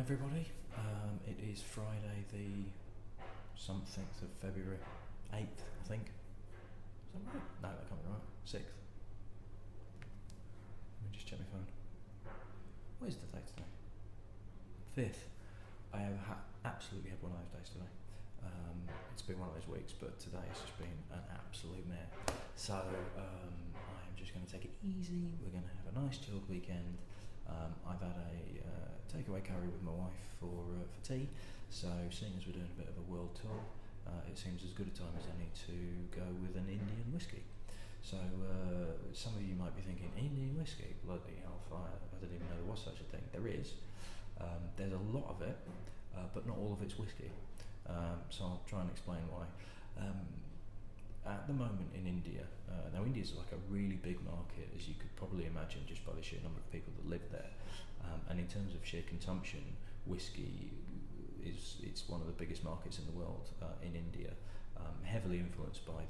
everybody. It is Friday the something of February 8th, I think. Is that right? No, that can't be right. 6th. Let me just check my phone. What is the date today? 5th. I have absolutely had one of those days today. It's been one of those weeks, but today it's just been an absolute mare. So I'm just going to take it easy. We're going to have a nice chilled weekend. I've had a takeaway curry with my wife for tea. So seeing as we're doing a bit of a world tour, it seems as good a time as any to go with an Indian whiskey. So some of you might be thinking, Indian whiskey? Bloody hellfire, I didn't even know there was such a thing. There is. There's a lot of it, but not all of it's whiskey. So I'll try and explain why. At the moment in India, now India's like a really big market, as you could probably imagine just by the sheer number of people that live there. And in terms of sheer consumption, whiskey it's one of the biggest markets in the world in India. Heavily influenced by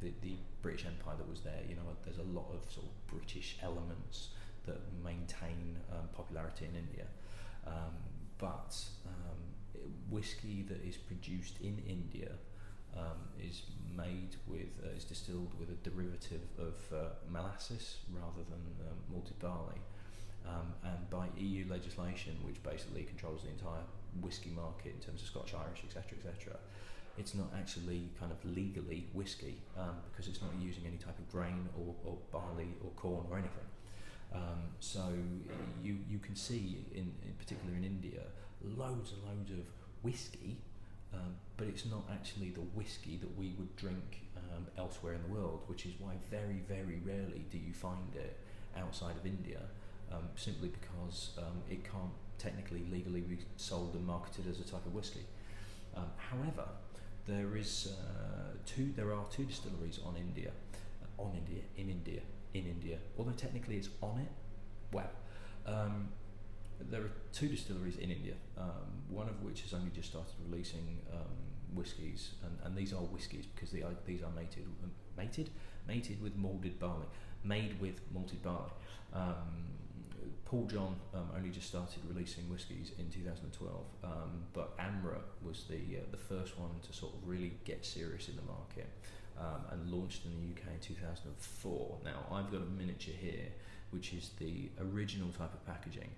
the British Empire that was there. You know, there's a lot of sort of British elements that maintain popularity in India. But whiskey that is produced in India is made with, is distilled with a derivative of molasses rather than malted barley. And by EU legislation, which basically controls the entire whiskey market in terms of Scotch, Irish, etc., etc., it's not actually kind of legally whiskey because it's not using any type of grain or barley or corn or anything. So you can see, in particular in India, loads and loads of whiskey, but it's not actually the whiskey that we would drink elsewhere in the world, which is why very, very rarely do you find it outside of India, simply because it can't technically legally be sold and marketed as a type of whiskey. However, there are two distilleries in India, although technically it's on it. Well, there are two distilleries in India, one of which has only just started releasing whiskies, and these are whiskies because these are mated with malted barley, made with malted barley. Paul John only just started releasing whiskies in 2012, but Amrut was the first one to sort of really get serious in the market and launched in the UK in 2004. Now I've got a miniature here, which is the original type of packaging.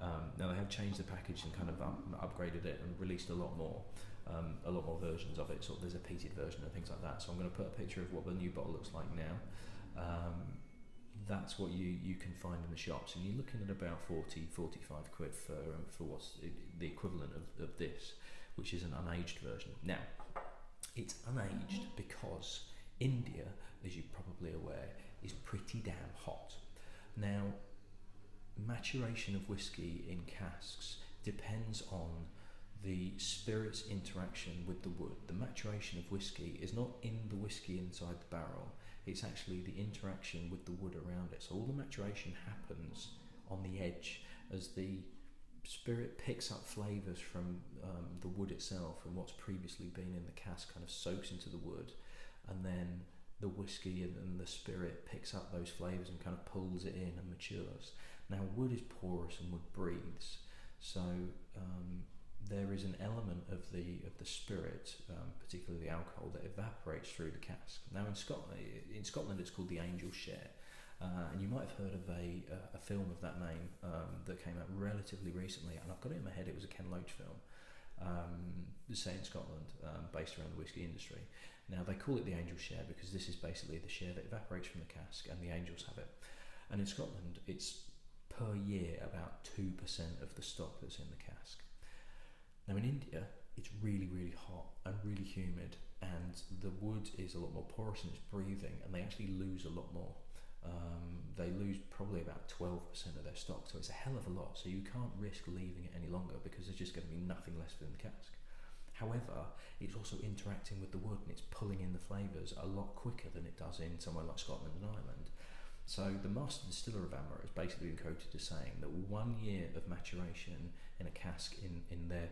Now they have changed the package and kind of upgraded it and released a lot more versions of it. So there's a peated version and things like that. So I'm going to put a picture of what the new bottle looks like now. That's what you can find in the shops, and you're looking at about 40-45 quid for what's the equivalent of this, which is an unaged version. Now, it's unaged because India, as you're probably aware, is pretty damn hot. Now, maturation of whiskey in casks depends on the spirit's interaction with the wood. The maturation of whiskey is not in the whiskey inside the barrel, it's actually the interaction with the wood around it. So all the maturation happens on the edge as the spirit picks up flavours from the wood itself, and what's previously been in the cask kind of soaks into the wood, and then the whiskey and the spirit picks up those flavours and kind of pulls it in and matures. Now wood is porous and wood breathes, so there is an element of the spirit, particularly the alcohol, that evaporates through the cask. Now in Scotland it's called the Angel Share, and you might have heard of a film of that name that came out relatively recently, and I've got it in my head, it was a Ken Loach film, set in Scotland, based around the whiskey industry. Now they call it the Angel Share because this is basically the share that evaporates from the cask and the angels have it. And in Scotland it's per year about 2% of the stock that's in the cask. Now in India, it's really, really hot and really humid, and the wood is a lot more porous and it's breathing, and they actually lose a lot more. They lose probably about 12% of their stock, so it's a hell of a lot. So you can't risk leaving it any longer because there's just going to be nothing left in the cask. However, it's also interacting with the wood and it's pulling in the flavours a lot quicker than it does in somewhere like Scotland and Ireland. So the master distiller of Amrut has basically been quoted as saying that 1 year of maturation in a cask in their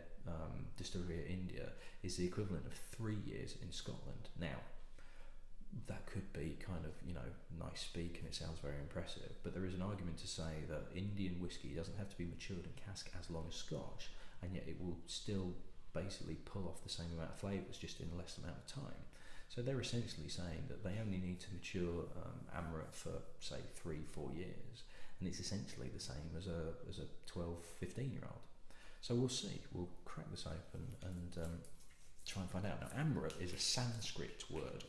distillery in India is the equivalent of 3 years in Scotland. Now, that could be kind of, you know, nice speak and it sounds very impressive, but there is an argument to say that Indian whiskey doesn't have to be matured in cask as long as Scotch, and yet it will still basically pull off the same amount of flavours just in less amount of time. So they're essentially saying that they only need to mature Amrut for say 3-4 years, and it's essentially the same as a 12-15-year-old. So we'll see. We'll crack this open and try and find out. Now, Amrut is a Sanskrit word,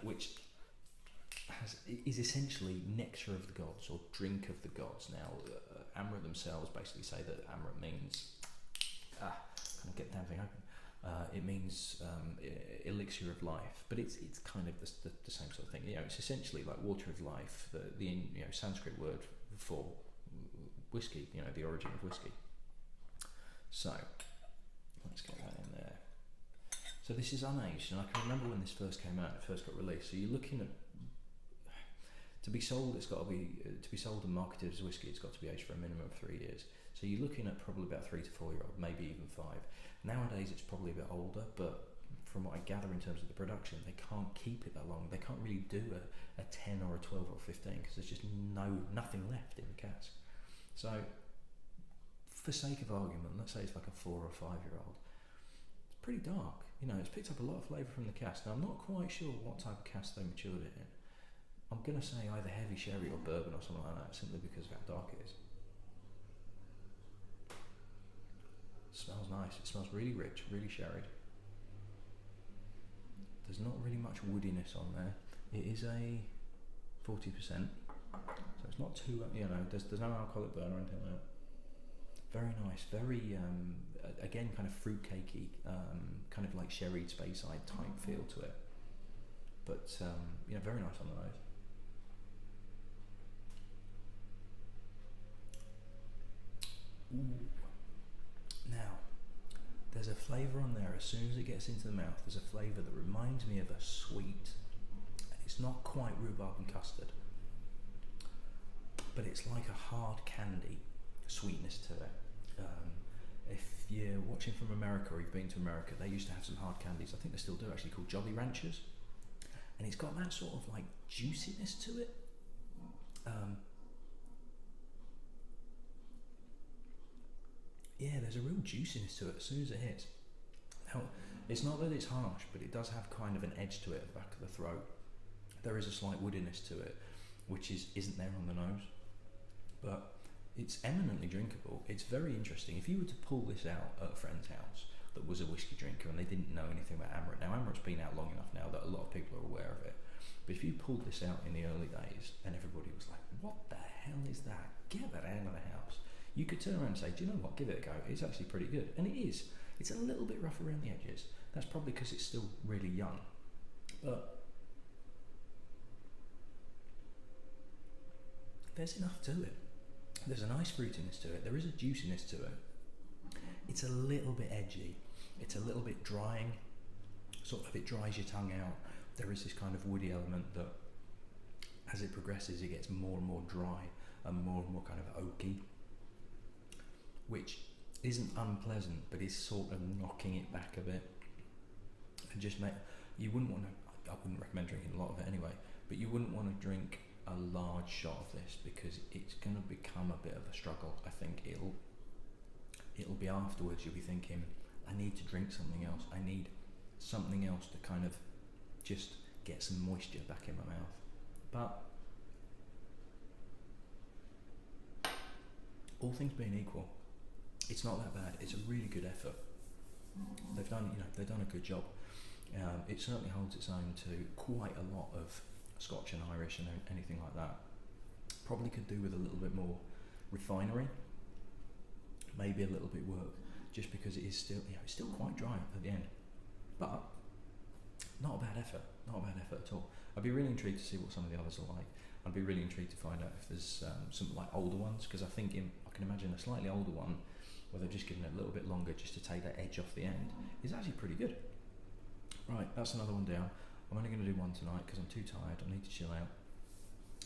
which is essentially nectar of the gods or drink of the gods. Now, Amrut themselves basically say that Amrut means can I get the damn thing open? It means elixir of life, but it's kind of the same sort of thing. You know, it's essentially like water of life, the Sanskrit word for whiskey. You know, the origin of whiskey. So let's get that in there. So this is unaged, and I can remember when this first came out, it first got released. So you're looking at, to be sold, it's got to be sold and marketed as whiskey. It's got to be aged for a minimum of 3 years. So you're looking at probably about 3 to 4 year old, maybe even 5. Nowadays it's probably a bit older, but from what I gather in terms of the production, they can't keep it that long. They can't really do a 10 or a 12 or 15 because there's just nothing left in the cask. So for sake of argument, let's say it's like a 4 or 5 year old. It's pretty dark. You know, it's picked up a lot of flavour from the cask. Now I'm not quite sure what type of cask they matured it in. I'm going to say either heavy sherry or bourbon or something like that, simply because of how dark it is. It smells nice. It smells really rich, really sherried. There's not really much woodiness on there. It is a 40%, so it's not too, there's no alcoholic burn or anything like that. Very nice, very, again, kind of fruitcakey, kind of like sherried Speyside type feel to it. But, very nice on the nose. Ooh. Now, there's a flavour on there as soon as it gets into the mouth. There's a flavour that reminds me of a sweet. It's not quite rhubarb and custard, but it's like a hard candy sweetness to it. If you're watching from America or you've been to America, they used to have some hard candies. I think they still do, actually, called Jolly Ranchers, and it's got that sort of like juiciness to it. Yeah, there's a real juiciness to it as soon as it hits. Now, it's not that it's harsh, but it does have kind of an edge to it at the back of the throat. There is a slight woodiness to it, which isn't there on the nose, but it's eminently drinkable. It's very interesting. If you were to pull this out at a friend's house that was a whiskey drinker and they didn't know anything about Amrut, now Amrut's been out long enough now that a lot of people are aware of it, but if you pulled this out in the early days and everybody was like, what the hell is that? Get that out of the house. You could turn around and say, do you know what, give it a go. It's actually pretty good. And it is. It's a little bit rough around the edges. That's probably because it's still really young. But there's enough to it. There's a nice fruitiness to it. There is a juiciness to it. It's a little bit edgy. It's a little bit drying. Sort of, it dries your tongue out. There is this kind of woody element that, as it progresses, it gets more and more dry and more kind of oaky, which isn't unpleasant, but is sort of knocking it back a bit. And just you wouldn't want to, I wouldn't recommend drinking a lot of it anyway, but you wouldn't want to drink a large shot of this because it's going to become a bit of a struggle. I think it'll be afterwards you'll be thinking, I need to drink something else. I need something else to kind of just get some moisture back in my mouth. But all things being equal, it's not that bad. It's a really good effort. They've done a good job. It certainly holds its own to quite a lot of Scotch and Irish and anything like that. Probably could do with a little bit more refinery, maybe a little bit work, just because it is still, it's still quite dry at the end. But not a bad effort, not a bad effort at all. I'd be really intrigued to see what some of the others are like. I'd be really intrigued to find out if there's some like older ones, because I think I can imagine a slightly older one where they've just given it a little bit longer just to take that edge off the end is actually pretty good. Right, that's another one down. I'm only going to do one tonight because I'm too tired. I need to chill out.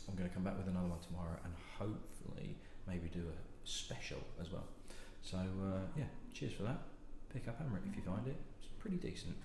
I'm going to come back with another one tomorrow and hopefully maybe do a special as well. So yeah, cheers for that. Pick up Amrut if you find it. It's pretty decent.